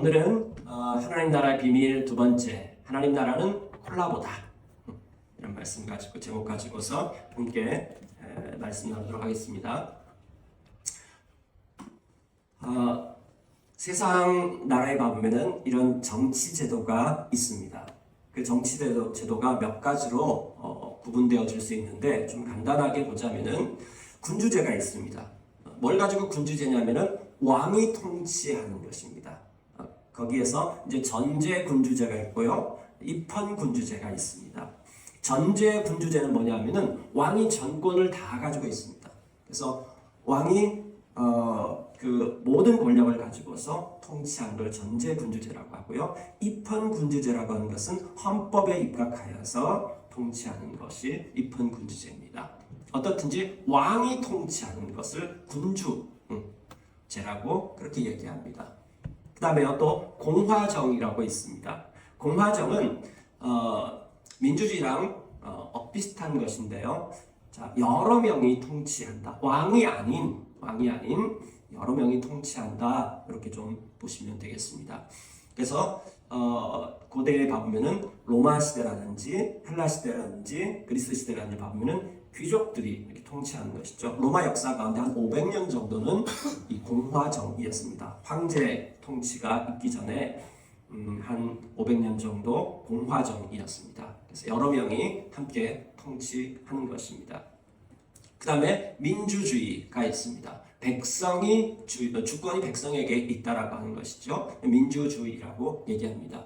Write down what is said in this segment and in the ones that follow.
오늘은 하나님 나라의 비밀 두 번째, 하나님 나라는 콜라보다, 이런 말씀 가지고 제목 가지고서 함께 말씀 나누도록 하겠습니다. 세상 나라에 가보면은 이런 정치 제도가 있습니다. 그 정치 제도가 몇 가지로 구분되어질 수 있는데, 좀 간단하게 보자면은 군주제가 있습니다. 뭘 가지고 군주제냐면은 왕이 통치하는 것입니다. 거기에서 이제 전제 군주제가 있고요, 입헌 군주제가 있습니다. 전제 군주제는 뭐냐면은 왕이 전권을 다 가지고 있습니다. 그래서 왕이 그 모든 권력을 가지고서 통치하는 걸 전제 군주제라고 하고요. 입헌 군주제라고 하는 것은 헌법에 입각하여서 통치하는 것이 입헌 군주제입니다. 어떻든지 왕이 통치하는 것을 군주제라고 그렇게 얘기합니다. 그 다음에 또 공화정이라고 있습니다. 공화정은 민주주의랑 비슷한 것인데요. 자, 여러 명이 통치한다. 왕이 아닌 여러 명이 통치한다. 이렇게 좀 보시면 되겠습니다. 그래서 고대에 봐보면은 로마 시대라든지 헬라 시대라든지 그리스 시대라든지 봐보면은 귀족들이 이렇게 통치하는 것이죠. 로마 역사 가운데 한 500년 정도는 이 공화정이었습니다. 황제 통치가 있기 전에 한 500년 정도 공화정이었습니다. 그래서 여러 명이 함께 통치하는 것입니다. 그 다음에 민주주의가 있습니다. 주권이 백성에게 있다라고 하는 것이죠. 민주주의라고 얘기합니다.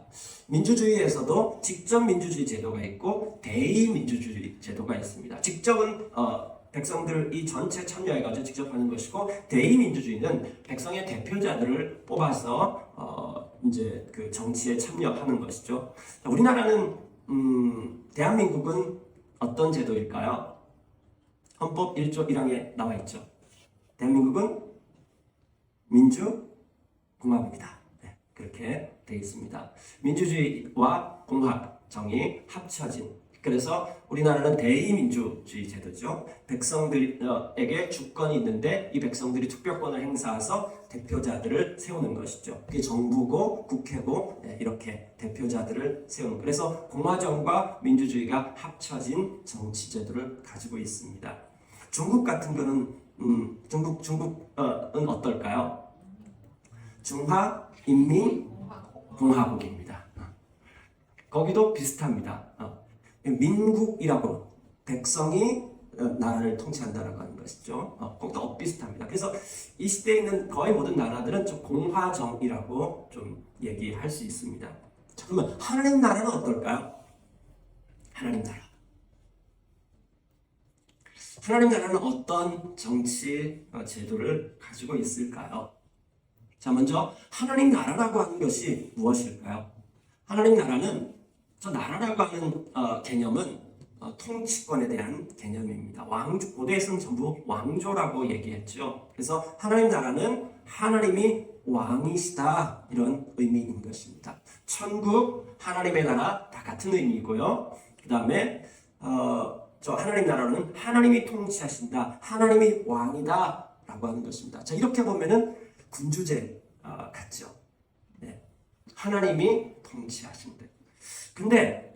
민주주의에서도 직접 민주주의 제도가 있고 대의 민주주의 제도가 있습니다. 직접은 백성들이 전체 참여해가지고 직접 하는 것이고, 대의 민주주의는 백성의 대표자들을 뽑아서 이제 그 정치에 참여하는 것이죠. 우리나라는 대한민국은 어떤 제도일까요? 헌법 1조 1항에 나와 있죠. 대한민국은 민주공화국이다. 네, 그렇게 되어 있습니다. 민주주의와 공화정이 합쳐진, 그래서 우리나라는 대의민주주의 제도죠. 백성들에게 주권이 있는데 이 백성들이 투표권을 행사해서 대표자들을 세우는 것이죠. 그게 정부고 국회고, 이렇게 대표자들을 세우는, 그래서 공화정과 민주주의가 합쳐진 정치제도를 가지고 있습니다. 중국 같은 거는 중국은 어떨까요? 중화인민공화국입니다. 거기도 비슷합니다. 민국이라고, 백성이 나라를 통치한다라고 하는 것이죠. 거기도 비슷합니다. 그래서 이 시대에 있는 거의 모든 나라들은 좀 공화정이라고 좀 얘기할 수 있습니다. 자, 그러면 하나님 나라는 어떨까요? 하나님 나라는 어떤 정치 제도를 가지고 있을까요? 자, 먼저 하나님 나라라고 하는 것이 무엇일까요? 하나님 나라는, 저 나라라고 하는 개념은 통치권에 대한 개념입니다. 고대에서는 전부 왕조라고 얘기했죠. 그래서 하나님 나라는 하나님이 왕이시다, 이런 의미인 것입니다. 천국, 하나님의 나라 다 같은 의미이고요. 그 다음에 저 하나님 나라는 하나님이 통치하신다, 하나님이 왕이다 라고 하는 것입니다. 자, 이렇게 보면은 군주제 같죠. 네. 하나님이 통치하신다. 근데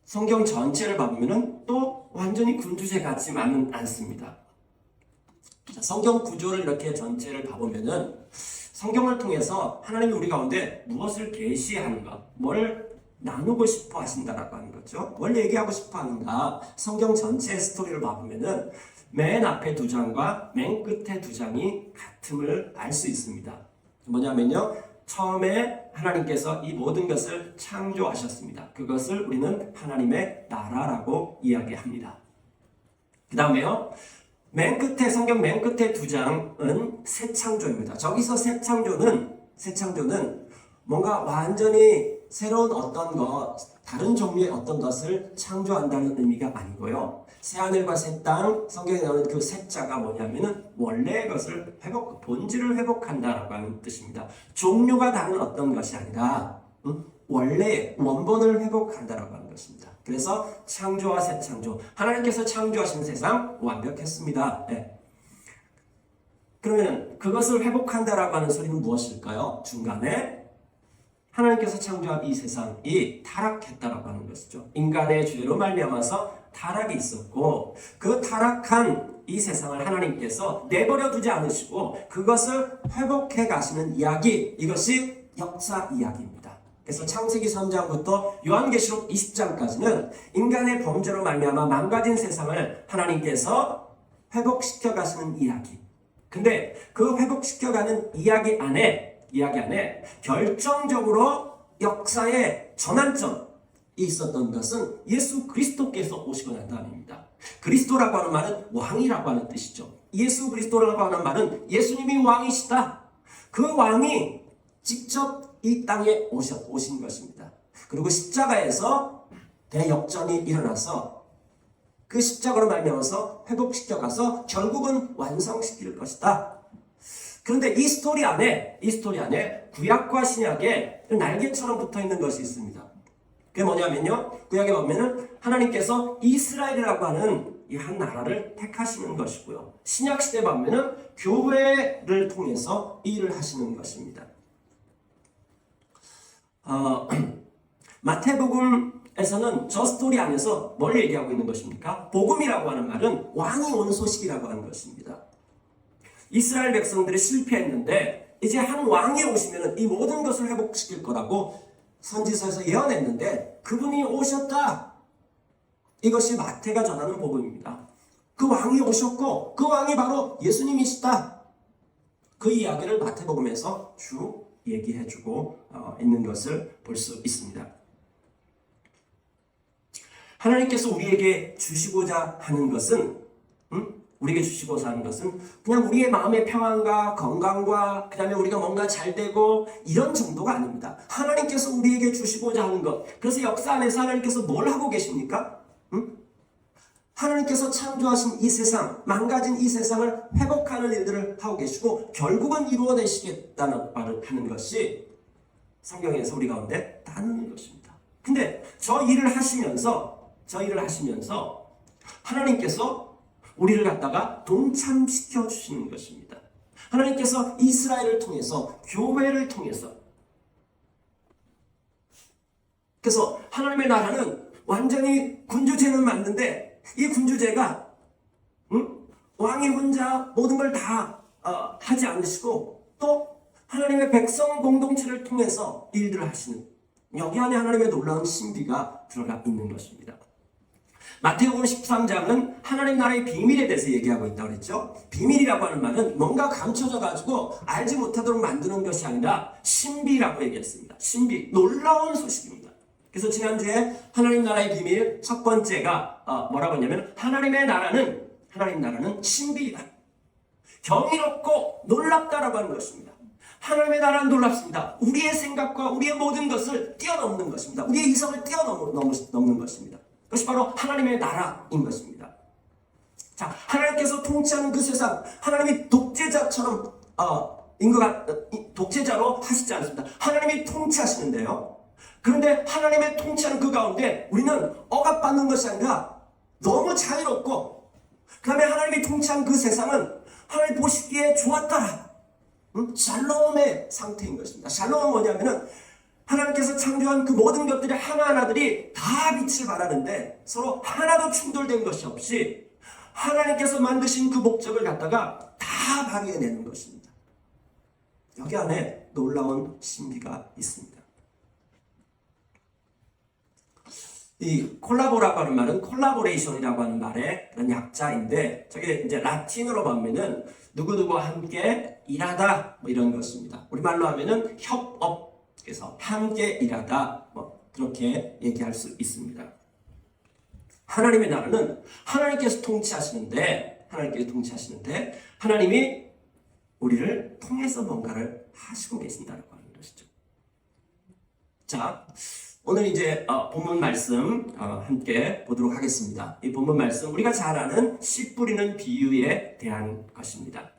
성경 전체를 봐보면은 또 완전히 군주제 같지만은 않습니다. 자, 성경 구조를 이렇게 전체를 봐보면은 성경을 통해서 하나님이 우리 가운데 무엇을 계시하는가, 뭘 나누고 싶어 하신다라고 하는 거죠. 뭘 얘기하고 싶어 하는가, 성경 전체의 스토리를 봐보면은 맨 앞에 두 장과 맨 끝에 두 장이 같음을 알 수 있습니다. 뭐냐면요, 처음에 하나님께서 이 모든 것을 창조하셨습니다. 그것을 우리는 하나님의 나라라고 이야기합니다. 그 다음에요, 성경 맨 끝에 두 장은 새 창조입니다. 저기서 새 창조는 뭔가 완전히 새로운 어떤 것, 다른 종류의 어떤 것을 창조한다는 의미가 아니고요. 새하늘과 새 땅, 성경에 나오는 그 새자가 뭐냐면은 원래의 것을 본질을 회복한다라고 하는 뜻입니다. 종류가 다른 어떤 것이 아니라 원래 원본을 회복한다라고 하는 것입니다. 그래서 창조와 새 창조, 하나님께서 창조하신 세상 완벽했습니다. 네. 그러면 그것을 회복한다라고 하는 소리는 무엇일까요? 중간에 하나님께서 창조한 이 세상이 타락했다라고 하는 것이죠. 인간의 죄로 말미암아서 타락이 있었고 그 타락한 이 세상을 하나님께서 내버려 두지 않으시고 그것을 회복해 가시는 이야기, 이것이 역사 이야기입니다. 그래서 창세기 3장부터 요한계시록 20장까지는 인간의 범죄로 말미암아 망가진 세상을 하나님께서 회복시켜 가시는 이야기. 근데 그 회복시켜가는 이야기 안에 결정적으로 역사의 전환점이 있었던 것은 예수 그리스도께서 오시고 난 다음입니다. 그리스도라고 하는 말은 왕이라고 하는 뜻이죠. 예수 그리스도라고 하는 말은 예수님이 왕이시다. 그 왕이 직접 이 땅에 오신 것입니다. 그리고 십자가에서 대역전이 일어나서 그 십자가로 말미암아서 회복시켜가서 결국은 완성시킬 것이다. 그런데 이 스토리 안에 구약과 신약에 날개처럼 붙어있는 것이 있습니다. 그게 뭐냐면요, 구약에 보면은 하나님께서 이스라엘이라고 하는 이 한 나라를 택하시는 것이고요, 신약 시대에 보면은 교회를 통해서 이 일을 하시는 것입니다. 마태복음에서는 저 스토리 안에서 뭘 얘기하고 있는 것입니까? 복음이라고 하는 말은 왕이 온 소식이라고 하는 것입니다. 이스라엘 백성들이 실패했는데 이제 한 왕이 오시면 이 모든 것을 회복시킬 거라고 선지서에서 예언했는데 그분이 오셨다. 이것이 마태가 전하는 복음입니다. 그 왕이 오셨고 그 왕이 바로 예수님이시다. 그 이야기를 마태복음에서 쭉 얘기해주고 있는 것을 볼 수 있습니다. 하나님께서 우리에게 주시고자 하는 것은 우리에게 주시고자 하는 것은 그냥 우리의 마음의 평안과 건강과 그 다음에 우리가 뭔가 잘 되고 이런 정도가 아닙니다. 하나님께서 우리에게 주시고자 하는 것, 그래서 역사 안에서 하나님께서 뭘 하고 계십니까? 하나님께서 창조하신 이 세상, 망가진 이 세상을 회복하는 일들을 하고 계시고 결국은 이루어내시겠다는 말을 하는 것이 성경에서 우리 가운데 나누는 것입니다. 근데 저 일을 하시면서 하나님께서 우리를 갖다가 동참시켜 주시는 것입니다. 하나님께서 이스라엘을 통해서, 교회를 통해서, 그래서 하나님의 나라는 완전히 군주제는 맞는데 이 군주제가 왕이 혼자 모든 걸 다 하지 않으시고 또 하나님의 백성 공동체를 통해서 일들을 하시는, 여기 안에 하나님의 놀라운 신비가 들어가 있는 것입니다. 마태복음 13장은 하나님 나라의 비밀에 대해서 얘기하고 있다고 그랬죠. 비밀이라고 하는 말은 뭔가 감춰져 가지고 알지 못하도록 만드는 것이 아니라 신비라고 얘기했습니다. 신비, 놀라운 소식입니다. 그래서 지난주에 하나님 나라의 비밀 첫 번째가 뭐라고 했냐면 하나님 나라는 신비이다. 경이롭고 놀랍다라고 하는 것입니다. 하나님의 나라는 놀랍습니다. 우리의 생각과 우리의 모든 것을 뛰어넘는 것입니다. 우리의 이성을 뛰어넘는 것입니다. 그것이 바로 하나님의 나라인 것입니다. 자, 하나님께서 통치하는 그 세상, 하나님이 독재자처럼 독재자로 하시지 않습니다. 하나님이 통치하시는데요. 그런데 하나님의 통치하는 그 가운데 우리는 억압받는 것이 아니라 너무 자유롭고, 그 다음에 하나님이 통치한 그 세상은 하나님 보시기에 좋았더라. 샬롬의 상태인 것입니다. 샬롬은 뭐냐면은 하나님께서 창조한 그 모든 것들이 하나하나들이 다 빛을 발하는데 서로 하나도 충돌된 것이 없이 하나님께서 만드신 그 목적을 갖다가 다 발휘해내는 것입니다. 여기 안에 놀라운 신비가 있습니다. 이 콜라보라고 하는 말은 콜라보레이션이라고 하는 말의 그런 약자인데, 저게 이제 라틴어로 보면은 누구누구와 함께 일하다 뭐 이런 것입니다. 우리말로 하면은 협업, 그래서 함께 일하다 뭐 그렇게 얘기할 수 있습니다. 하나님의 나라는 하나님께서 통치하시는데 하나님이 우리를 통해서 뭔가를 하시고 계신다고 하는 것이죠. 자, 오늘 이제 본문 말씀 함께 보도록 하겠습니다. 이 본문 말씀 우리가 잘 아는 씨 뿌리는 비유에 대한 것입니다.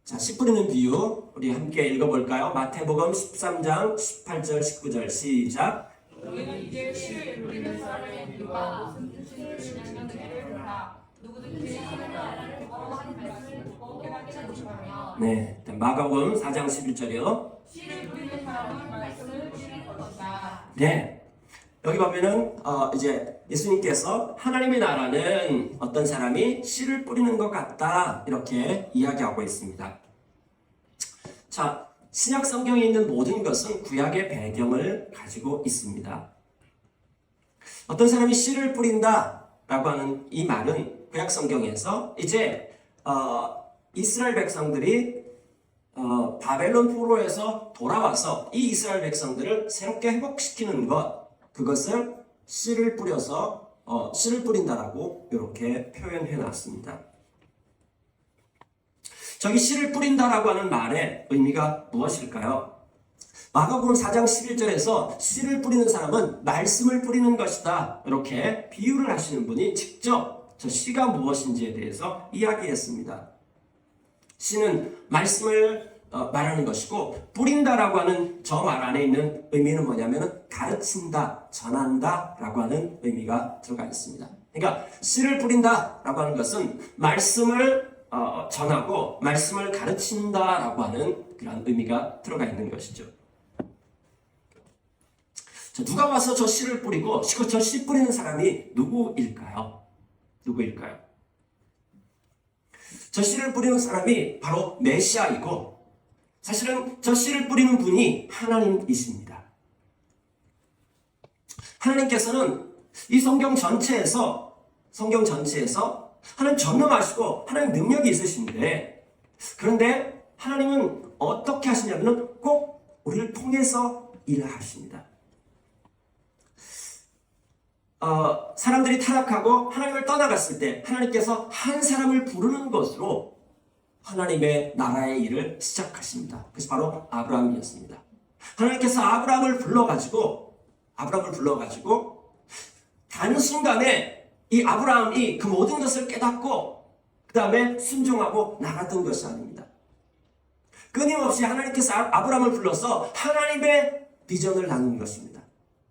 자, 씨 뿌리는 비유 우리 함께 읽어볼까요? 마태복음 13장 18절 19절 시작. 너희는 이제 씨를 뿌리는 사람의 비유와 무슨 뜻을 지냐면 이를 보라. 누구든지 하나님의 나라를 거하는 말씀을 듣고 깨닫게 되시며 네, 마가복음 4장 11절이요. 씨를 뿌리는 사람은 말씀을 뿌리는 것이다. 네, 여기 보면은 이제 예수님께서 하나님의 나라는 어떤 사람이 씨를 뿌리는 것 같다 이렇게 이야기하고 있습니다. 자, 신약 성경에 있는 모든 것은 구약의 배경을 가지고 있습니다. 어떤 사람이 씨를 뿌린다라고 하는 이 말은 구약 성경에서 이제 이스라엘 백성들이 바벨론 포로에서 돌아와서 이 이스라엘 백성들을 새롭게 회복시키는 것, 그것을 씨를 뿌려서 씨를 뿌린다라고 이렇게 표현해 놨습니다. 저기 씨를 뿌린다라고 하는 말의 의미가 무엇일까요? 마가복음 4장 11절에서 씨를 뿌리는 사람은 말씀을 뿌리는 것이다 이렇게 비유를 하시는 분이 직접 저 씨가 무엇인지에 대해서 이야기했습니다. 씨는 말씀을 말하는 것이고, 뿌린다라고 하는 저 말 안에 있는 의미는 뭐냐면 가르친다, 전한다 라고 하는 의미가 들어가 있습니다. 그러니까 씨를 뿌린다라고 하는 것은 말씀을 전하고 말씀을 가르친다라고 하는 그런 의미가 들어가 있는 것이죠. 자, 누가 와서 저 씨를 뿌리고 저 씨 뿌리는 사람이 누구일까요? 누구일까요? 저 씨를 뿌리는 사람이 바로 메시아이고, 사실은 저 씨를 뿌리는 분이 하나님이십니다. 하나님께서는 이 성경 전체에서 하나님 전능하시고 하나님 능력이 있으신데, 그런데 하나님은 어떻게 하시냐면 꼭 우리를 통해서 일을 하십니다. 사람들이 타락하고 하나님을 떠나갔을 때 하나님께서 한 사람을 부르는 것으로 하나님의 나라의 일을 시작하십니다. 그것이 바로 아브라함이었습니다. 하나님께서 아브라함을 불러가지고 단순간에 이 아브라함이 그 모든 것을 깨닫고 그 다음에 순종하고 나갔던 것이 아닙니다. 끊임없이 하나님께서 아브라함을 불러서 하나님의 비전을 나눈 것입니다.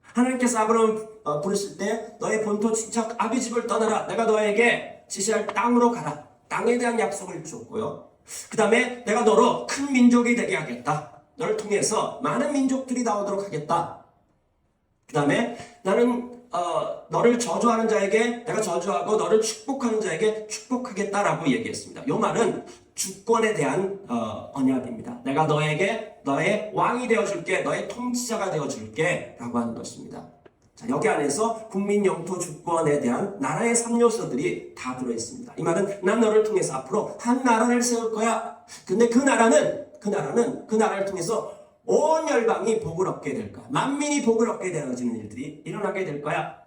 하나님께서 아브라함을 부르실 때 너의 본토 친척 아비집을 떠나라, 내가 너에게 지시할 땅으로 가라, 땅에 대한 약속을 주었고요. 그 다음에 내가 너로 큰 민족이 되게 하겠다, 너를 통해서 많은 민족들이 나오도록 하겠다. 그 다음에 나는 너를 저주하는 자에게 내가 저주하고 너를 축복하는 자에게 축복하겠다라고 얘기했습니다. 이 말은 주권에 대한 언약입니다. 내가 너에게 너의 왕이 되어줄게, 너의 통치자가 되어줄게 라고 하는 것입니다. 자, 여기 안에서 국민, 영토, 주권에 대한 나라의 3요소들이 다 들어있습니다. 이 말은 난 너를 통해서 앞으로 한 나라를 세울 거야. 근데 그 나라를 통해서 온 열방이 복을 얻게 될 거야. 만민이 복을 얻게 되어지는 일들이 일어나게 될 거야.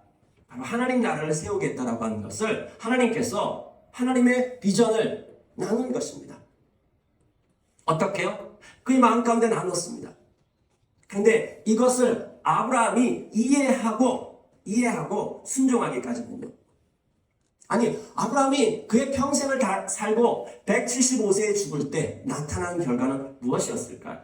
바로 하나님 나라를 세우겠다라고 하는 것을 하나님께서 하나님의 비전을 나눈 것입니다. 어떻게요? 그의 마음 가운데 나눴습니다. 그런데 이것을 아브라함이 이해하고 순종하기까지는요. 아니, 아브라함이 그의 평생을 다 살고 175세에 죽을 때 나타난 결과는 무엇이었을까요?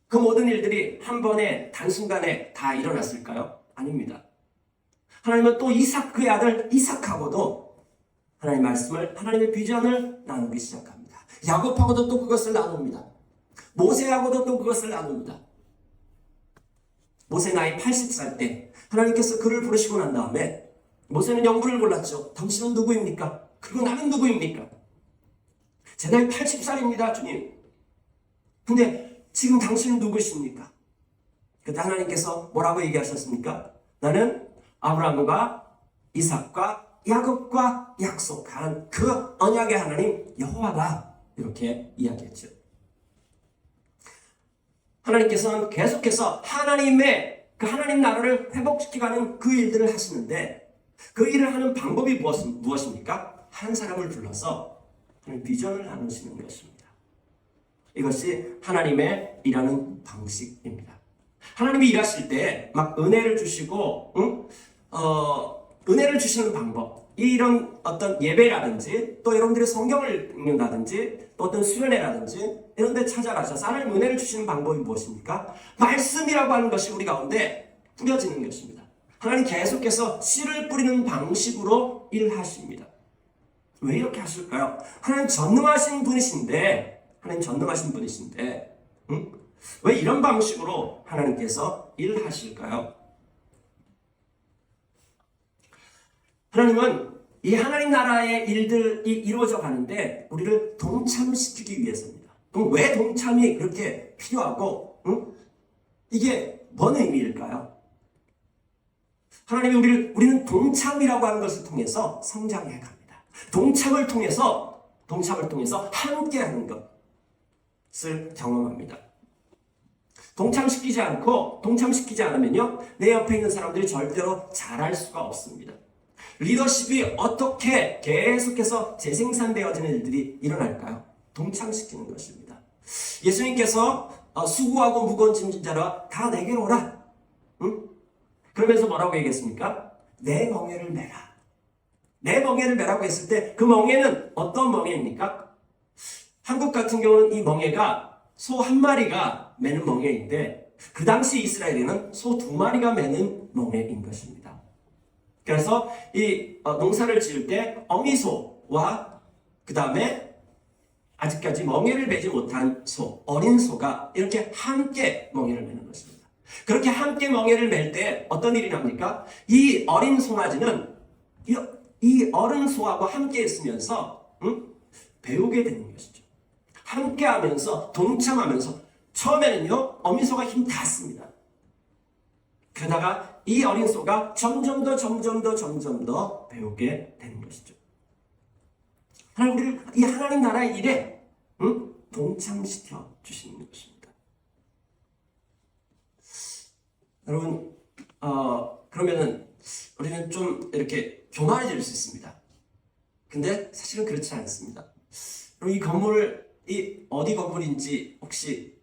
그 모든 일들이 한 번에 단순간에 다 일어났을까요? 아닙니다. 하나님은 또 그의 아들 이삭하고도 하나님의 말씀을, 하나님의 비전을 나누기 시작합니다. 야곱하고도 또 그것을 나눕니다. 모세하고도 또 그것을 나눕니다. 모세 나이 80살 때 하나님께서 그를 부르시고 난 다음에 모세는 영분을 골랐죠. 당신은 누구입니까? 그리고 나는 누구입니까? 제 나이 80살입니다, 주님. 근데 지금 당신은 누구십니까? 그때 하나님께서 뭐라고 얘기하셨습니까? 나는 아브라함과 이삭과 야곱과 약속한 그 언약의 하나님 여호와다, 이렇게 이야기했죠. 하나님께서는 계속해서 그 하나님 나라를 회복시켜가는 그 일들을 하시는데, 그 일을 하는 방법이 무엇입니까? 한 사람을 불러서 하나님 비전을 나누시는 것입니다. 이것이 하나님의 일하는 방식입니다. 하나님이 일하실 때 막 은혜를 주시고, 은혜를 주시는 방법, 이런 어떤 예배라든지 또 여러분들이 성경을 읽는다든지 또 어떤 수련회라든지 이런 데 찾아가셔서 하나님 은혜를 주시는 방법이 무엇입니까? 말씀이라고 하는 것이 우리 가운데 뿌려지는 것입니다. 하나님 계속해서 씨를 뿌리는 방식으로 일하십니다. 왜 이렇게 하실까요? 하나님 전능하신 분이신데, 왜 이런 방식으로 하나님께서 일하실까요? 하나님은 이 하나님 나라의 일들이 이루어져 가는데 우리를 동참시키기 위해서입니다. 그럼 왜 동참이 그렇게 필요하고, 이게 뭔 의미일까요? 하나님이 우리는 동참이라고 하는 것을 통해서 성장해 갑니다. 동참을 통해서 함께하는 것을 경험합니다. 동참시키지 않으면요, 내 옆에 있는 사람들이 절대로 잘할 수가 없습니다. 리더십이 어떻게 계속해서 재생산되어지는 일들이 일어날까요? 동참시키는 것입니다. 예수님께서 수고하고 무거운 짐진 자라 다 내게로 오라. 그러면서 뭐라고 얘기했습니까? 내 멍에를 메라. 내 멍에를 메라고 했을 때 그 멍에는 어떤 멍에입니까? 한국 같은 경우는 이 멍에가 소 한 마리가 매는 멍에인데 그 당시 이스라엘에는 소 두 마리가 매는 멍에인 것입니다. 그래서 이 농사를 지을 때 어미소와 그 다음에 아직까지 멍에를 매지 못한 소, 어린 소가 이렇게 함께 멍에를 매는 것입니다. 그렇게 함께 멍에를 맬 때 어떤 일이 납니까? 이 어린 송아지는 이 어른 소하고 함께 있으면서 배우게 되는 것이죠. 함께 하면서 동참하면서 처음에는요 어미소가 힘 다 씁니다. 그러다가 이 어린 소가 점점 더 배우게 되는 것이죠. 우리를 이 하나님 나라의 일에 동참시켜 주시는 것입니다. 여러분, 그러면은 우리는 좀 이렇게 교만해질 수 있습니다. 근데 사실은 그렇지 않습니다. 그럼 이 건물이 어디 건물인지 혹시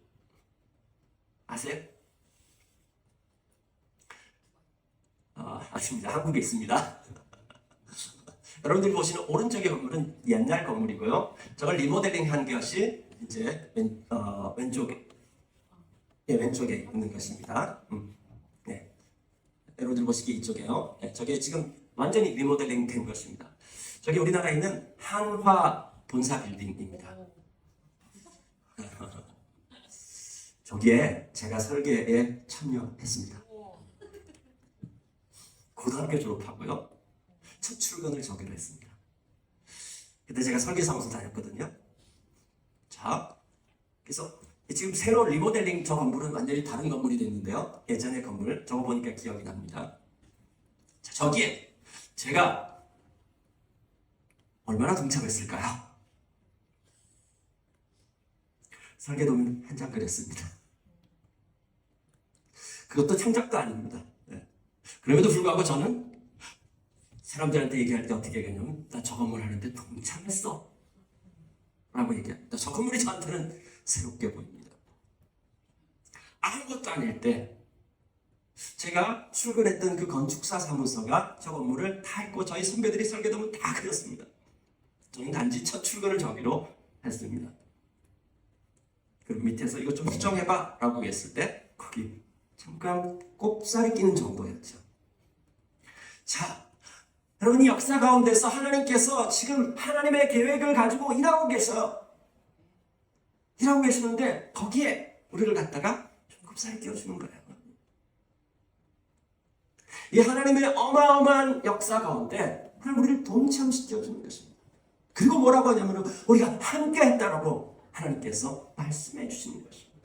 아세요? 아십니다. 한국에 있습니다. 여러분들이 보시는 오른쪽의 건물은 옛날 건물이고요. 저걸 리모델링 한 것이 이제 왼쪽에 있는 것입니다. 네. 여러분들 보시기 이쪽에요. 네, 저게 지금 완전히 리모델링 된 것입니다. 저기 우리나라에 있는 한화 본사 빌딩입니다. 저기에 제가 설계에 참여했습니다. 고등학교 졸업하고요. 첫 출근을 저기로 했습니다. 그때 제가 설계사무소 다녔거든요. 자, 그래서 지금 새로 리모델링 저 건물은 완전히 다른 건물이 됐는데요. 예전의 건물 저거 보니까 기억이 납니다. 자, 저기에 제가 얼마나 동참했을까요? 설계도면 한 장 그렸습니다. 그것도 창작도 아닙니다. 네. 그럼에도 불구하고 저는 사람들한테 얘기할 때 어떻게 얘기하냐면 나 저 건물 하는데 동참했어 라고 얘기합니다. 저 건물이 저한테는 새롭게 보입니다. 아무것도 아닐 때 제가 출근했던 그 건축사 사무소가 저 건물을 다 했고 저희 선배들이 설계도면 다 그렸습니다. 저는 단지 첫 출근을 저기로 했습니다. 그리고 밑에서 이거 좀 수정해봐 라고 했을 때 거기 잠깐 꼽살이 끼는 정도였죠. 자, 여러분 이 역사 가운데서 하나님께서 지금 하나님의 계획을 가지고 일하고 계셔요. 일하고 계시는데 거기에 우리를 갖다가 좀 꼽살이 끼워주는 거예요. 이 하나님의 어마어마한 역사 가운데 우리를 동참시켜주는 것입니다. 그리고 뭐라고 하냐면 우리가 함께 했다라고 하나님께서 말씀해 주시는 것입니다.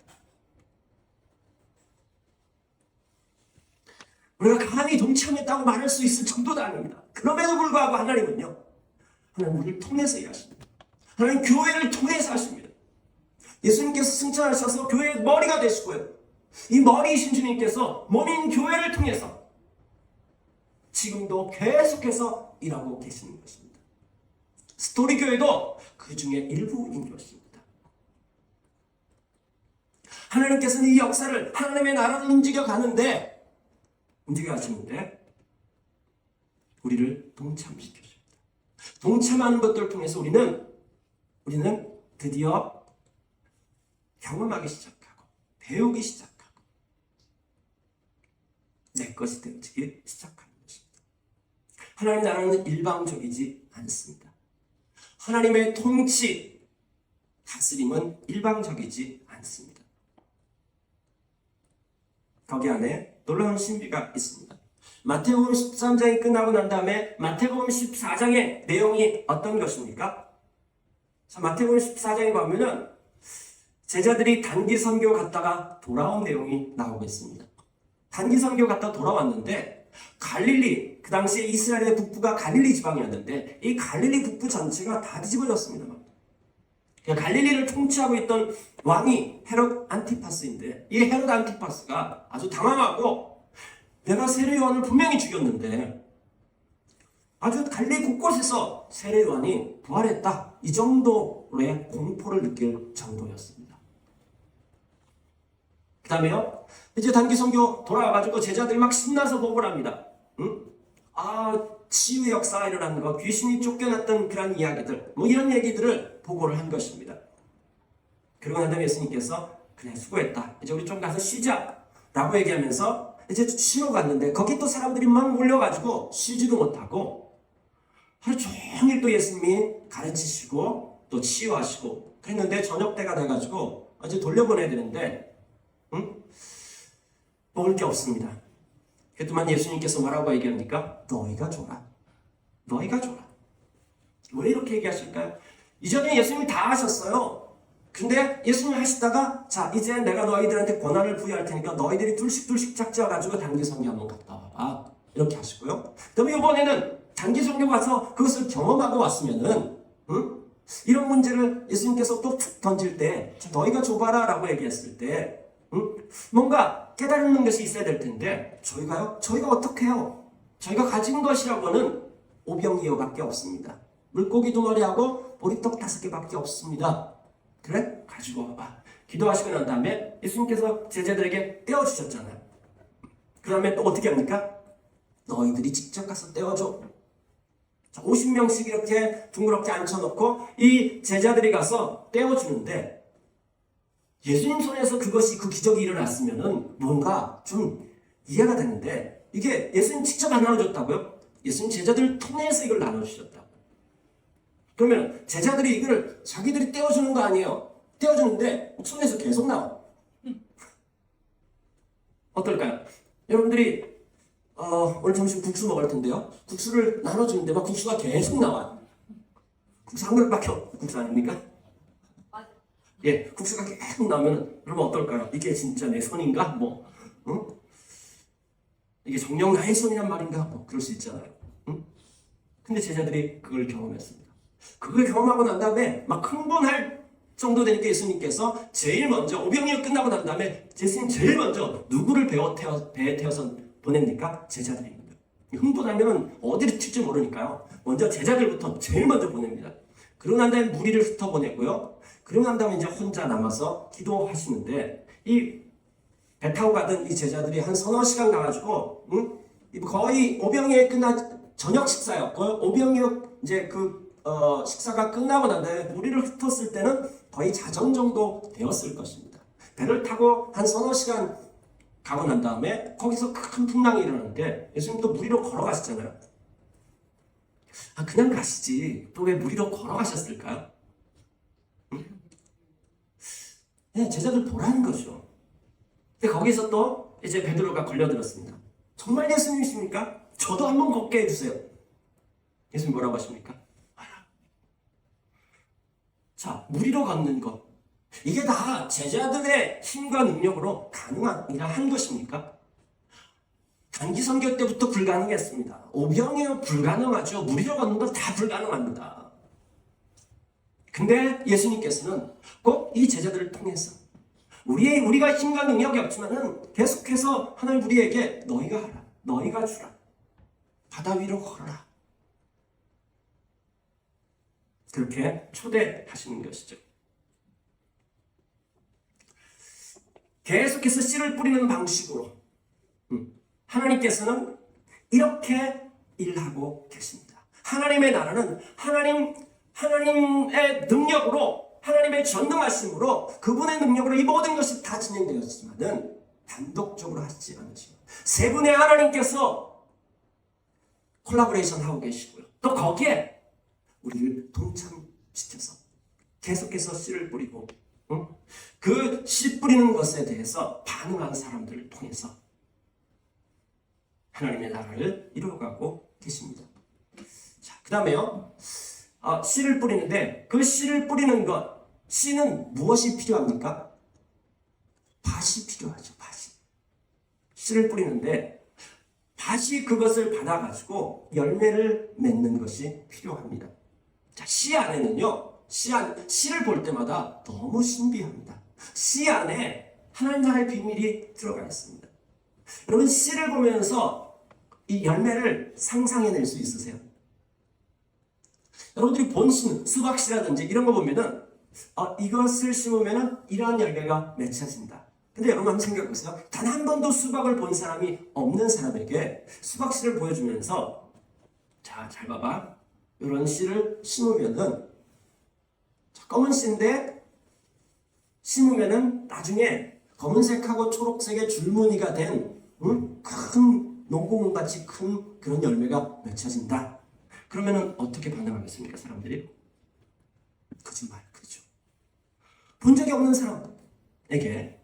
우리가 감히 동참했다고 말할 수 있을 정도도 아닙니다. 그럼에도 불구하고 하나님은요, 하나님 우리를 통해서 일하십니다. 하나님 교회를 통해서 하십니다. 예수님께서 승천하셔서 교회의 머리가 되시고요. 이 머리이신 주님께서 몸인 교회를 통해서 지금도 계속해서 일하고 계시는 것입니다. 스토리 교회도 그 중에 일부인 것입니다. 하나님께서는 이 역사를 하나님의 나라를 움직여 가시는데 우리를 동참시켜줍니다. 동참하는 것들을 통해서 우리는 드디어 경험하기 시작하고 배우기 시작하고 내 것이 되어지기 시작하는 것입니다. 하나님 나라는 일방적이지 않습니다. 하나님의 통치, 다스림은 일방적이지 않습니다. 거기 안에 놀라운 신비가 있습니다. 마태복음 13장이 끝나고 난 다음에 마태복음 14장의 내용이 어떤 것입니까? 자, 마태복음 14장에 보면은 제자들이 단기 선교 갔다가 돌아온 내용이 나오고 있습니다. 단기 선교 갔다 돌아왔는데 갈릴리, 그 당시에 이스라엘의 북부가 갈릴리 지방이었는데 이 갈릴리 북부 전체가 다 뒤집어졌습니다. 갈릴리를 통치하고 있던 왕이 헤롯 안티파스인데 이 헤롯 안티파스가 아주 당황하고 내가 세례 요한을 분명히 죽였는데 아주 갈릴리 곳곳에서 세례 요한이 부활했다, 이 정도의 공포를 느낄 정도였습니다. 그 다음에요, 이제 단기 선교 돌아와가지고 제자들이 막 신나서 보고를 합니다. 치유 역사가 일어나는 것, 귀신이 쫓겨났던 그런 이야기들, 뭐 이런 얘기들을 보고를 한 것입니다. 그러고 난 다음에 예수님께서 그냥 수고했다, 이제 우리 좀 가서 쉬자 라고 얘기하면서 이제 쉬러 갔는데 거기 또 사람들이 막 몰려가지고 쉬지도 못하고 하루 종일 또 예수님이 가르치시고 또 치유하시고 그랬는데 저녁 때가 돼가지고 이제 돌려보내야 되는데 먹을 게 없습니다. 그랬더만 예수님께서 뭐라고 얘기합니까? 너희가 줘라. 너희가 줘라. 왜 이렇게 얘기하실까요? 이전에 예수님이 다 하셨어요. 근데 예수님이 하시다가 자, 이제 내가 너희들한테 권한을 부여할 테니까 너희들이 둘씩 짝지어가지고 단기 선교 한번 갔다 와봐, 이렇게 하시고요. 그다음에 이번에는 단기 선교 가서 그것을 경험하고 왔으면은 이런 문제를 예수님께서 또 툭 던질 때 너희가 줘봐라 라고 얘기했을 때 뭔가 깨달는 것이 있어야 될 텐데 저희가요? 저희가 어떻게 해요? 저희가 가진 것이라고는 오병이어밖에 없습니다. 물고기 2마리하고 보리떡 5개밖에 없습니다. 그래? 가지고 와봐. 기도하시고 난 다음에 예수님께서 제자들에게 떼어주셨잖아요. 그 다음에 또 어떻게 합니까? 너희들이 직접 가서 떼어줘. 자, 50명씩 이렇게 둥그렇게 앉혀놓고 이 제자들이 가서 떼어주는데 예수님 손에서 그것이, 그 기적이 일어났으면은 뭔가 좀 이해가 되는데 이게 예수님 직접 안 나눠줬다고요? 예수님 제자들을 통해서 이걸 나눠주셨다고. 그러면 제자들이 이걸 자기들이 떼어주는 거 아니에요? 떼어주는데 손에서 계속 나와. 어떨까요? 여러분들이 오늘 점심 국수 먹을 텐데요, 국수를 나눠주는데 막 국수가 계속 나와요. 국수 한 그릇밖에 국수 아닙니까? 예, 국수가 계속 나오면 여러분 어떨까요? 이게 진짜 내 손인가? 이게 정녕 나의 손이란 말인가? 그럴 수 있잖아요. 근데 제자들이 그걸 경험했습니다. 그걸 경험하고 난 다음에 막 흥분할 정도 되니까 예수님께서 제일 먼저 오병이어 끝나고 난 다음에 예수님 제일 먼저 누구를 배에 태워서 보냅니까? 제자들입니다. 흥분하면 어디를 튈지 모르니까요, 먼저 제자들부터 제일 먼저 보냅니다. 그러고 난 다음에 무리를 흩어보내고요, 그러고 난 다음에 이제 혼자 남아서 기도하시는데 이 배 타고 가던 이 제자들이 한 서너 시간 가가지고 거의 오병이어 끝난 저녁 식사였고요. 오병이어 이제 식사가 끝나고 난 다음에 무리를 흩었을 때는 거의 자정 정도 되었을 것입니다. 배를 타고 한 서너 시간 가고 난 다음에 거기서 큰 풍랑이 일어나는데 예수님 또 무리로 걸어가시잖아요. 그냥 가시지 또 왜 무리로 걸어가셨을까요? 네, 제자들 보라는 거죠. 근데 거기서 또 이제 베드로가 걸려들었습니다. 정말 예수님이십니까? 저도 한번 걷게 해주세요. 예수님 뭐라고 하십니까? 자, 무리로 걷는 것, 이게 다 제자들의 힘과 능력으로 가능한 것입니까? 단기 선교 때부터 불가능했습니다. 오병이어 불가능하죠. 무리로 걷는 건 다 불가능합니다. 근데 예수님께서는 꼭 이 제자들을 통해서 우리가 힘과 능력이 없지만은 계속해서 하나님 우리에게 너희가 하라, 너희가 주라, 바다 위로 걸어라, 그렇게 초대하시는 것이죠. 계속해서 씨를 뿌리는 방식으로 하나님께서는 이렇게 일하고 계십니다. 하나님의 나라는 하나님의 능력으로, 하나님의 전능하심으로, 그분의 능력으로 이 모든 것이 다 진행되었지만은 단독적으로 하지 않으시고 세 분의 하나님께서 콜라보레이션 하고 계시고요. 또 거기에 우리를 동참시켜서 계속해서 씨를 뿌리고 그 씨 뿌리는 것에 대해서 반응한 사람들을 통해서 하나님의 나라를 이루어가고 계십니다. 자, 그 다음에요. 씨를 뿌리는데 그 씨를 뿌리는 것, 씨는 무엇이 필요합니까? 밭이 필요하죠. 밭이. 씨를 뿌리는데 밭이 그것을 받아가지고 열매를 맺는 것이 필요합니다. 자, 씨 안에는요. 씨를 볼 때마다 너무 신비합니다. 씨 안에 하나님 나라의 비밀이 들어가 있습니다. 여러분 씨를 보면서 이 열매를 상상해낼 수 있으세요? 여러분들이 본 씨, 수박씨라든지 이런 거 보면은 이것을 심으면은 이러한 열매가 맺혀진다. 근데 여러분 한번 생각해 보세요. 단 한 번도 수박을 본 사람이 없는 사람에게 수박씨를 보여주면서 자, 잘 봐봐. 이런 씨를 심으면은 검은 씨인데 심으면은 나중에 검은색하고 초록색의 줄무늬가 된 큰 농구공같이 큰 그런 열매가 맺혀진다. 그러면은 어떻게 반응하겠습니까, 사람들이? 거짓말, 그죠? 본 적이 없는 사람에게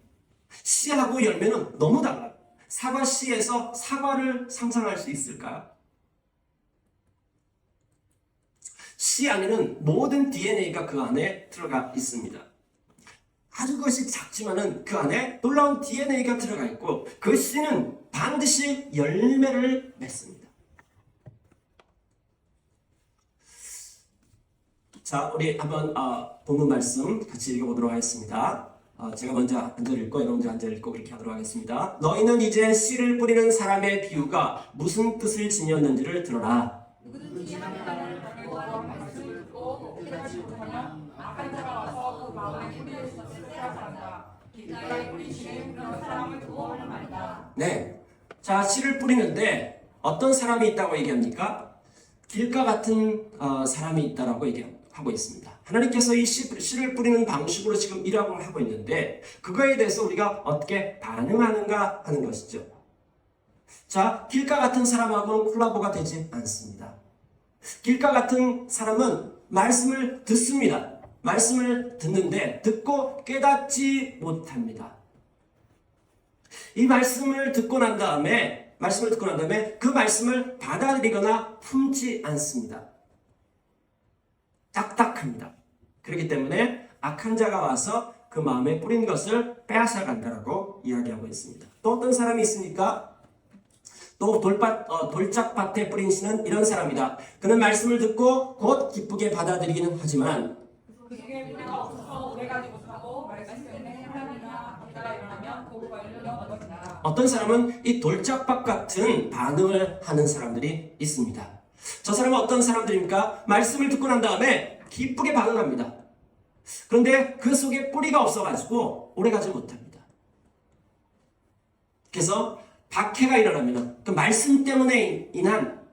씨하고 열매는 너무 달라요. 사과 씨에서 사과를 상상할 수 있을까요? 씨 안에는 모든 DNA가 그 안에 들어가 있습니다. 아주 그것이 작지만은 그 안에 놀라운 DNA가 들어가 있고 그 씨는 반드시 열매를 맺습니다. 자, 우리 한번 본문 말씀 같이 읽어보도록 하겠습니다. 제가 먼저 앉아 읽고 여러분 먼저 앉아 읽고 그렇게 하도록 하겠습니다. 너희는 이제 씨를 뿌리는 사람의 비유가 무슨 뜻을 지녔는지를 들어라. 누구든지 하나님을 여호와의 말씀을 듣고 깨닫지 못하면 악한 자가 와서 그 마음에 뿌리는 것을 빼앗아간다. 길가에 뿌리시는 그런 사람을 두고 하는 말이다. 네, 자 씨를 뿌리는데 어떤 사람이 있다고 얘기합니까? 길가 같은 사람이 있다라고 얘기하고 있습니다. 하나님께서 이 씨를 뿌리는 방식으로 지금 일하고 하고 있는데 그거에 대해서 우리가 어떻게 반응하는가 하는 것이죠. 자, 길가 같은 사람하고는 콜라보가 되지 않습니다. 길가 같은 사람은 말씀을 듣습니다. 말씀을 듣는데 듣고 깨닫지 못합니다. 이 말씀을 듣고 난 다음에 그 말씀을 받아들이거나 품지 않습니다. 딱딱합니다. 그렇기 때문에 악한 자가 와서 그 마음에 뿌린 것을 빼앗아 간다라고 이야기하고 있습니다. 또 어떤 사람이 있습니까? 또 돌짝밭에 뿌린 씨는 이런 사람이다. 그는 말씀을 듣고 곧 기쁘게 받아들이기는 하지만 그에게 뿌리가 없어서 오래가지 못하고 말씀 때문에 하나님이나 비가 일어나면 곧 벌려 얻어진다. 어떤 사람은 이 돌짝밭 같은 반응을 하는 사람들이 있습니다. 저 사람은 어떤 사람들입니까? 말씀을 듣고 난 다음에 기쁘게 반응합니다. 그런데 그 속에 뿌리가 없어가지고 오래가지 못합니다. 그래서 박해가 일어나면 그 말씀 때문에 인한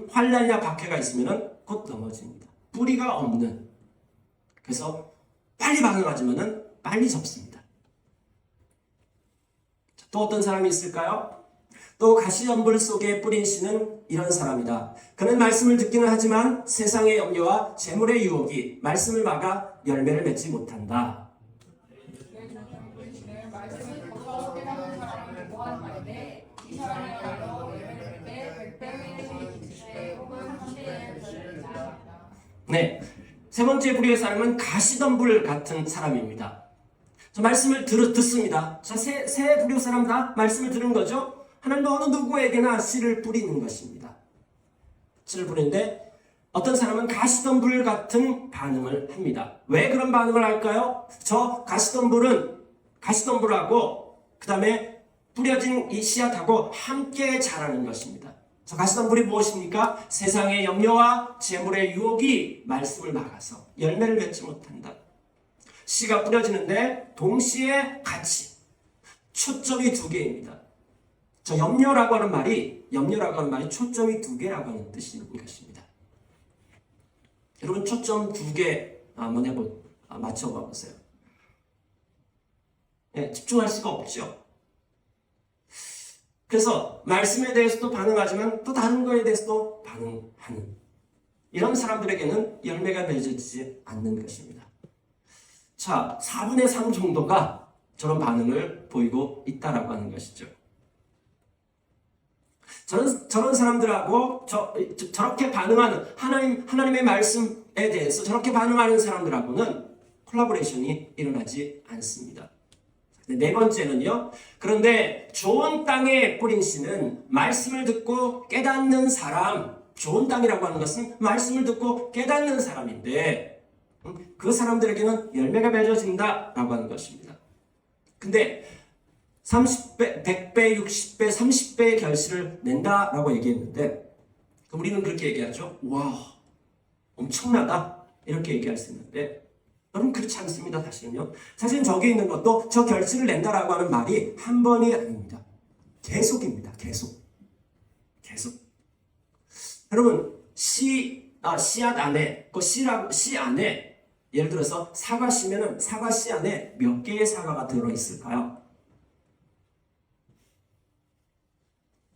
환란이나 박해가 있으면 곧 넘어집니다. 뿌리가 없는. 그래서 빨리 반응하지만 빨리 접습니다. 또 어떤 사람이 있을까요? 또 가시덤불 속에 뿌린 씨는 이런 사람이다. 그는 말씀을 듣기는 하지만 세상의 염려와 재물의 유혹이 말씀을 막아 열매를 맺지 못한다. 말씀을 듣고 깨닫는 사람을 모하는 말인데 이 사람이야말로 열매를 맺되 100배의 20배 혹은 30배의 것을 낳았다. 네, 세 번째 부류의 사람은 가시덤불 같은 사람입니다. 저 말씀을 듣습니다. 자, 세 부류 사람 다 말씀을 들은 거죠. 하나님도 어느 누구에게나 씨를 뿌리는 것입니다. 씨를 뿌리는데 어떤 사람은 가시덤불 같은 반응을 합니다. 왜 그런 반응을 할까요? 저 가시덤불하고 그 다음에 뿌려진 이 씨앗하고 함께 자라는 것입니다. 저 가시덤불이 무엇입니까? 세상의 염려와 재물의 유혹이 말씀을 막아서 열매를 맺지 못한다. 씨가 뿌려지는데 동시에 같이 초점이 두 개입니다. 저 염려라고 하는 말이 초점이 두 개라고 하는 뜻인 것입니다. 여러분 초점 두 개 한번 맞춰봐 보세요. 네, 집중할 수가 없죠. 그래서 말씀에 대해서도 반응하지만 또 다른 거에 대해서도 반응하는 이런 사람들에게는 열매가 맺어지지 않는 것입니다. 자, 4분의 3 정도가 저런 반응을 보이고 있다라고 하는 것이죠. 저런 사람들하고 저렇게 반응하는 하나님의 말씀에 대해서 저렇게 반응하는 사람들하고는 콜라보레이션이 일어나지 않습니다. 네 번째는요. 그런데 좋은 땅에 뿌린 씨는 말씀을 듣고 깨닫는 사람, 좋은 땅이라고 하는 것은 말씀을 듣고 깨닫는 사람인데 그 사람들에게는 열매가 맺어진다라고 하는 것입니다. 근데 30배, 100배, 60배, 30배의 결실을 낸다라고 얘기했는데 우리는 그렇게 얘기하죠. 와, 엄청나다 이렇게 얘기할 수 있는데 여러분 그렇지 않습니다. 사실은요. 사실 저기 있는 것도 저 결실을 낸다라고 하는 말이 한 번이 아닙니다. 계속입니다. 계속. 여러분 씨앗 안에 씨 안에 예를 들어서 사과 씨면은 사과 씨 안에 몇 개의 사과가 들어 있을까요?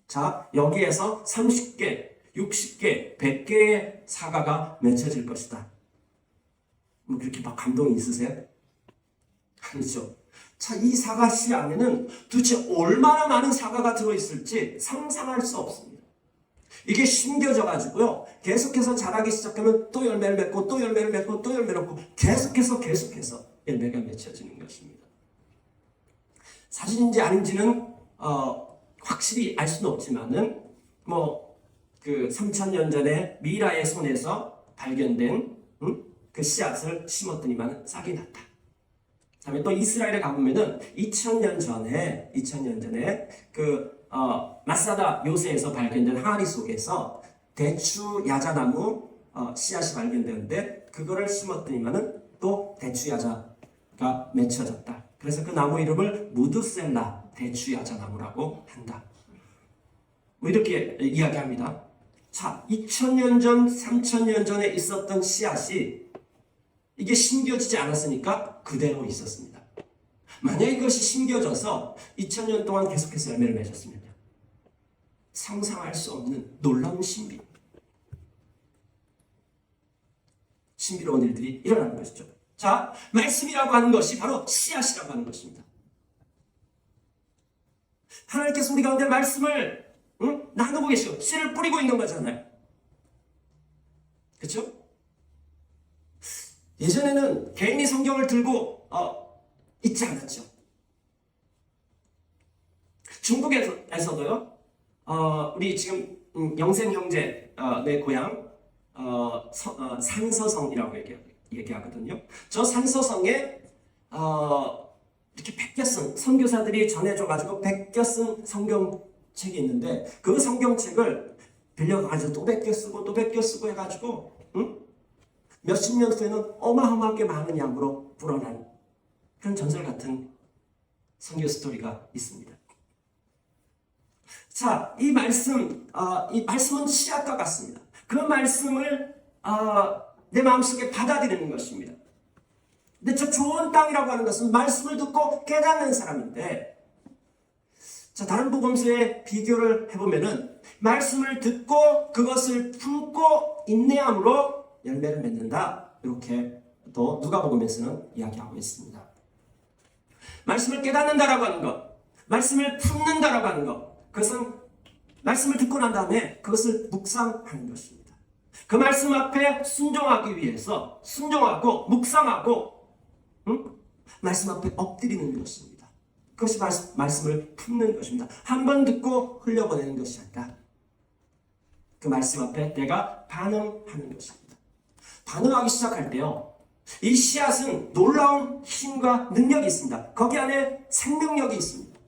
자, 여기에서 30개, 60개, 100개의 사과가 맺혀질 것이다. 뭐 그렇게 막 감동이 있으세요? 아니죠. 자, 이 사과 씨 안에는 도대체 얼마나 많은 사과가 들어있을지 상상할 수 없습니다. 이게 심겨져 가지고요. 계속해서 자라기 시작하면 또 열매를 맺고 또 열매를 맺고 또 열매를 맺고 계속해서 열매가 맺혀지는 것입니다. 사실인지 아닌지는 확실히 알 수는 없지만은 그 3000년 전에 미라의 손에서 발견된 그 씨앗을 심었더니만 싹이 났다. 다음에 또 이스라엘에 가보면은 2000년 전에 그 마사다 요새에서 발견된 항아리 속에서 대추 야자나무 씨앗이 발견되는데 그거를 심었더니만은 또 대추 야자가 맺혀졌다. 그래서 그 나무 이름을 무드셀라 대추 야자나무라고 한다. 뭐 이렇게 이야기합니다. 자, 2000년 전, 3000년 전에 있었던 씨앗이 이게 심겨지지 않았으니까 그대로 있었습니다. 만약에 이것이 심겨져서 2000년 동안 계속해서 열매를 맺었으면요. 상상할 수 없는 놀라운 신비로운 일들이 일어나는 것이죠. 자, 말씀이라고 하는 것이 바로 씨앗이라고 하는 것입니다. 하나님께서 우리 가운데 말씀을 나누고 계시고 씨를 뿌리고 있는 거잖아요. 그렇죠? 예전에는 개인이 성경을 들고 있지 않았죠. 중국에서도요. 우리 지금 영생 형제 내 고향 산서성이라고 얘기하거든요. 저 산서성에 이렇게 베껴 쓴 선교사들이 전해줘가지고 베껴 쓴 성경책이 있는데 그 성경책을 빌려가지고 또 베껴 쓰고 또 베껴 쓰고 해가지고 몇십 년 후에는 어마어마하게 많은 양으로 불어난 그런 전설 같은 선교 스토리가 있습니다. 자, 이 말씀은 씨앗과 같습니다. 그 말씀을 내 마음속에 받아들이는 것입니다. 근데 저 좋은 땅이라고 하는 것은 말씀을 듣고 깨닫는 사람인데, 자, 다른 복음서에 비교를 해보면은 말씀을 듣고 그것을 품고 인내함으로 열매를 맺는다. 이렇게 또 누가복음에서는 이야기하고 있습니다. 말씀을 깨닫는다라고 하는 것, 말씀을 품는다라고 하는 것, 그것은 말씀을 듣고 난 다음에 그것을 묵상하는 것입니다. 그 말씀 앞에 순종하기 위해서 순종하고 묵상하고 말씀 앞에 엎드리는 것입니다. 그것이 말씀을 품는 것입니다. 한 번 듣고 흘려보내는 것이 아니라 그 말씀 앞에 내가 반응하는 것입니다. 반응하기 시작할 때요, 이 씨앗은 놀라운 힘과 능력이 있습니다. 거기 안에 생명력이 있습니다.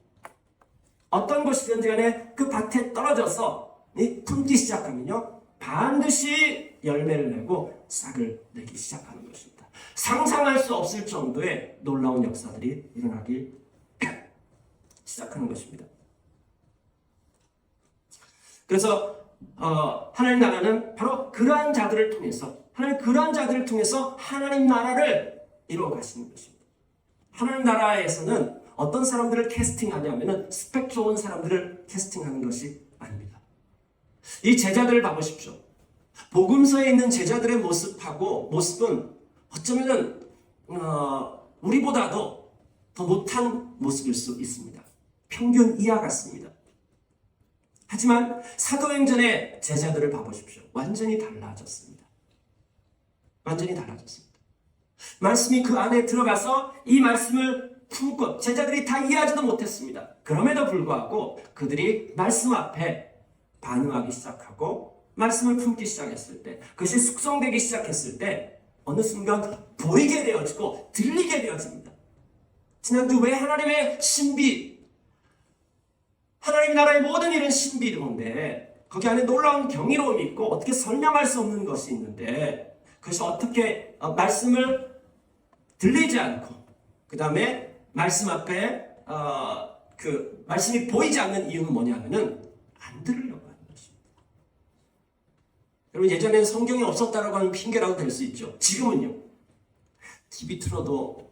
어떤 것이든지 간에 그 밭에 떨어져서 품기 시작하면요, 반드시 열매를 내고 싹을 내기 시작하는 것입니다. 상상할 수 없을 정도의 놀라운 역사들이 일어나기 시작하는 것입니다. 그래서 하나님 나라는 바로 그러한 자들을 통해서 하나님 나라를 이루어 가시는 것입니다. 하나님 나라에서는 어떤 사람들을 캐스팅하냐면은 스펙 좋은 사람들을 캐스팅하는 것이 아닙니다. 이 제자들을 봐보십시오. 복음서에 있는 제자들의 모습은 어쩌면은 우리보다도 더 못한 모습일 수 있습니다. 평균 이하 같습니다. 하지만 사도행전의 제자들을 봐보십시오. 완전히 달라졌습니다. 완전히 달라졌습니다. 말씀이 그 안에 들어가서 이 말씀을 품고 제자들이 다 이해하지도 못했습니다. 그럼에도 불구하고 그들이 말씀 앞에 반응하기 시작하고 말씀을 품기 시작했을 때, 그것이 숙성되기 시작했을 때 어느 순간 보이게 되어지고 들리게 되어집니다. 지난주 왜 하나님의 신비, 하나님 나라의 모든 일은 신비로운데 거기 안에 놀라운 경이로움이 있고 어떻게 설명할 수 없는 것이 있는데 그것이 어떻게 말씀을 들리지 않고 그 다음에 말씀 앞에 그 말씀이 보이지 않는 이유는 뭐냐면은 안 들으려고 하는 것입니다. 여러분 예전에는 성경이 없었다라고 하는 핑계라도 될 수 있죠. 지금은요. TV 틀어도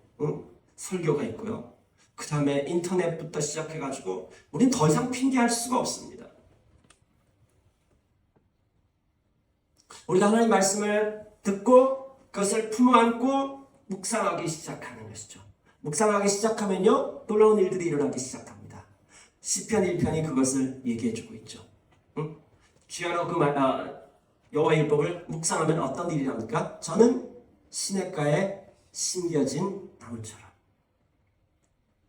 설교가 있고요. 그 다음에 인터넷부터 시작해가지고 우린 더 이상 핑계할 수가 없습니다. 우리가 하나님 말씀을 듣고 그것을 품어안고 묵상하기 시작하는 것이죠. 묵상하기 시작하면요 놀라운 일들이 일어나기 시작합니다. 시편 1편이 그것을 얘기해주고 있죠. 주야로 여호와의 율법을 묵상하면 어떤 일이 납니까? 저는 시냇가에 심겨진 나무처럼.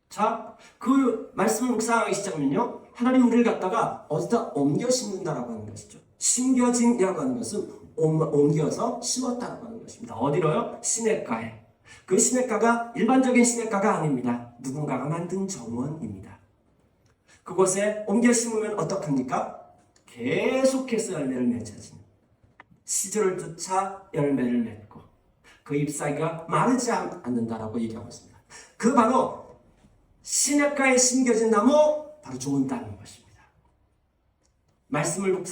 자, 그 말씀을 묵상하기 시작하면요 하나님 우리를 갖다가 어디다 옮겨 심는다라고 하는 것이죠. 심겨진이라고 하는 것은 옮겨서 심었다라고 하는 것입니다. 어디로요? 시냇가에. 그 시냇가가 일반적인 시냇가가 아닙니다. 누군가가 만든 정원입니다. 그곳에 옮겨 심으면 어떡합니까? 계속해서 열매를 맺어지는, 시절을 쫓아 열매를 맺고 그 잎사귀가 마르지 않는다라고 얘기하고 있습니다. 그 바로 시냇가에 심겨진 나무, 바로 좋은 땅인 것입니다. 말씀을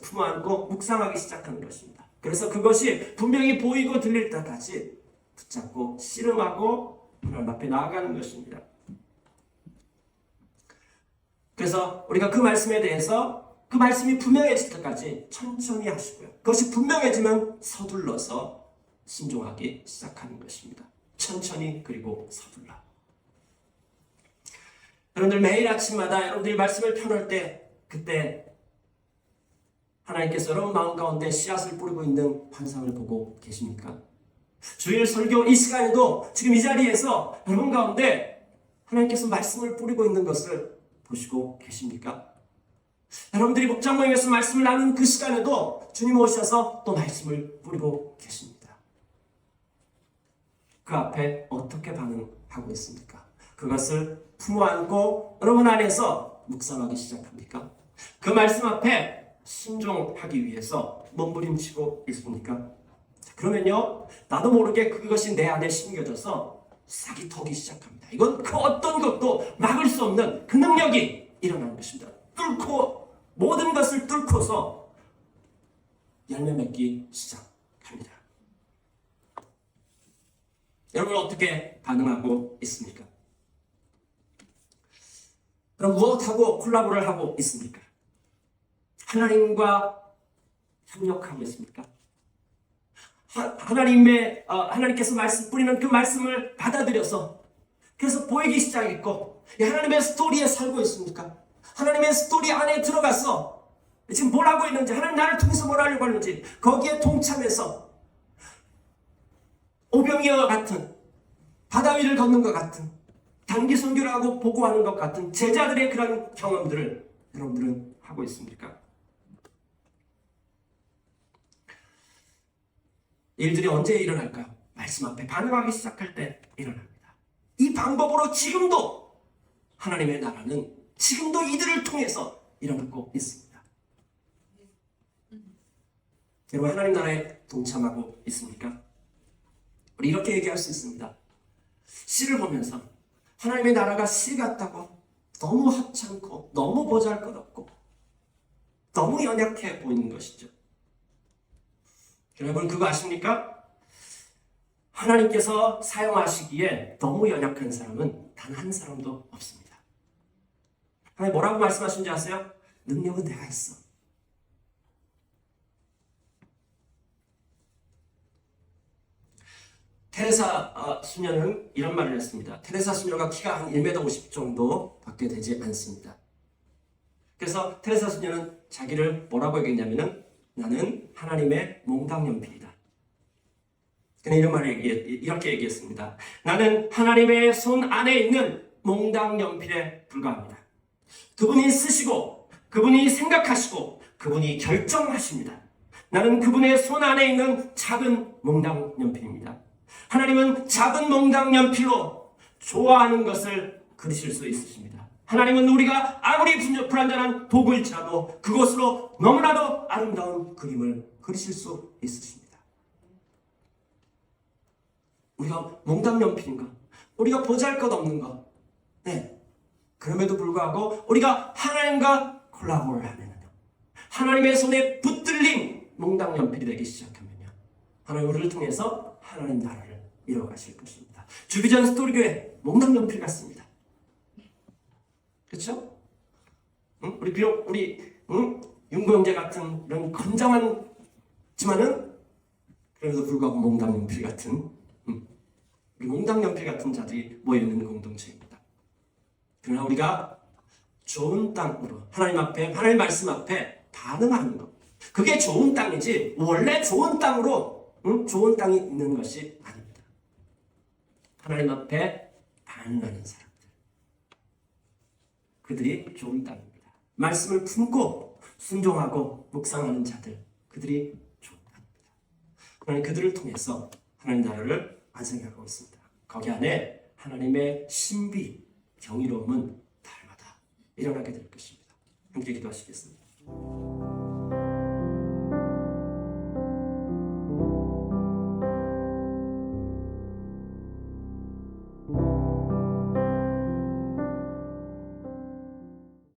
품어안고 묵상하기 시작하는 것입니다. 그래서 그것이 분명히 보이고 들릴 때까지 붙잡고 씨름하고 하나님 앞에 나아가는 것입니다. 그래서 우리가 그 말씀에 대해서 그 말씀이 분명해질 때까지 천천히 하시고요. 그것이 분명해지면 서둘러서 순종하기 시작하는 것입니다. 천천히 그리고 서둘러. 여러분들 매일 아침마다 여러분들이 말씀을 펴놓을 때 그때 하나님께서 여러분 마음 가운데 씨앗을 뿌리고 있는 환상을 보고 계십니까? 주일 설교 이 시간에도 지금 이 자리에서 여러분 가운데 하나님께서 말씀을 뿌리고 있는 것을 보시고 계십니까? 여러분들이 목장 모임에서 말씀을 나누는 그 시간에도 주님 오셔서 또 말씀을 뿌리고 계십니다. 그 앞에 어떻게 반응하고 있습니까? 그것을 품어안고 여러분 안에서 묵상하기 시작합니까? 그 말씀 앞에 순종하기 위해서 몸부림치고 있습니까? 그러면요 나도 모르게 그것이 내 안에 심겨져서 싹이 터기 시작합니다. 이건 그 어떤 것도 막을 수 없는 그 능력이 일어나는 것입니다. 모든 것을 뚫고서 열매 맺기 시작합니다. 여러분 어떻게 반응하고 있습니까? 그럼 무엇하고 콜라보를 하고 있습니까? 하나님과 협력하고 있습니까? 하나님께서 말씀 뿌리는 그 말씀을 받아들여서 그래서 보이기 시작했고 하나님의 스토리에 살고 있습니까? 하나님의 스토리 안에 들어가서 지금 뭘 하고 있는지, 하나님 나를 통해서 뭘 하려고 하는지 거기에 동참해서 오병이어와 같은, 바다 위를 걷는 것 같은, 단기 선교를 하고 보고하는 것 같은 제자들의 그런 경험들을 여러분들은 하고 있습니까? 일들이 언제 일어날까요? 말씀 앞에 반응하기 시작할 때 일어납니다. 이 방법으로 지금도 하나님의 나라는 지금도 이들을 통해서 일어나고 있습니다. 여러분 하나님 나라에 동참하고 있습니까? 우리 이렇게 얘기할 수 있습니다. 시를 보면서 하나님의 나라가 시 같다고 너무 하찮고 너무 보잘것없고 너무 연약해 보이는 것이죠. 여러분 그거 아십니까? 하나님께서 사용하시기에 너무 연약한 사람은 단 한 사람도 없습니다. 하나님 뭐라고 말씀하시는지 아세요? 능력은 내가 있어. 테레사 수녀는 이런 말을 했습니다. 테레사 수녀가 키가 한 1m 50 정도 밖에 되지 않습니다. 그래서 테레사 수녀는 자기를 뭐라고 얘기했냐면은 나는 하나님의 몽당연필이다. 그는 이런 말을 이렇게 얘기했습니다. 나는 하나님의 손 안에 있는 몽당연필에 불과합니다. 그분이 쓰시고 그분이 생각하시고 그분이 결정하십니다. 나는 그분의 손 안에 있는 작은 몽당연필입니다. 하나님은 작은 몽당연필로 좋아하는 것을 그리실 수 있으십니다. 하나님은 우리가 아무리 불완전한 도구일지라도 그것으로 너무나도 아름다운 그림을 그리실 수 있으십니다. 우리가 몽당연필인가? 우리가 보잘것없는 것. 네. 그럼에도 불구하고 우리가 하나님과 콜라보를 하면요. 하나님의 손에 붙들린 몽당연필이 되기 시작하면요. 하나님 우리를 통해서 하나님 나라를 이뤄가실 것입니다. 주비전 스토리교회 몽당연필 같습니다. 그렇죠? 응? 우리 비록 윤고 형제 같은 이런 건장하지만은 그럼에도 불구하고 몽당연필 같은 우리 몽당연필 같은 자들이 모여있는 공동체입니다. 그러나 우리가 좋은 땅으로 하나님 앞에 하나님 말씀 앞에 반응하는 것 그게 좋은 땅이지 원래 좋은 땅으로 좋은 땅이 있는 것이 아닙니다. 하나님 앞에 반응하는 사람들 그들이 좋은 땅입니다. 말씀을 품고 순종하고 묵상하는 자들 그들이 좋은 땅입니다. 하나님 그들을 통해서 하나님 나라를 완성하고 있습니다. 거기 안에 하나님의 신비, 경이로움은 달마다 일어나게 될 것입니다. 함께 기도하시겠습니다.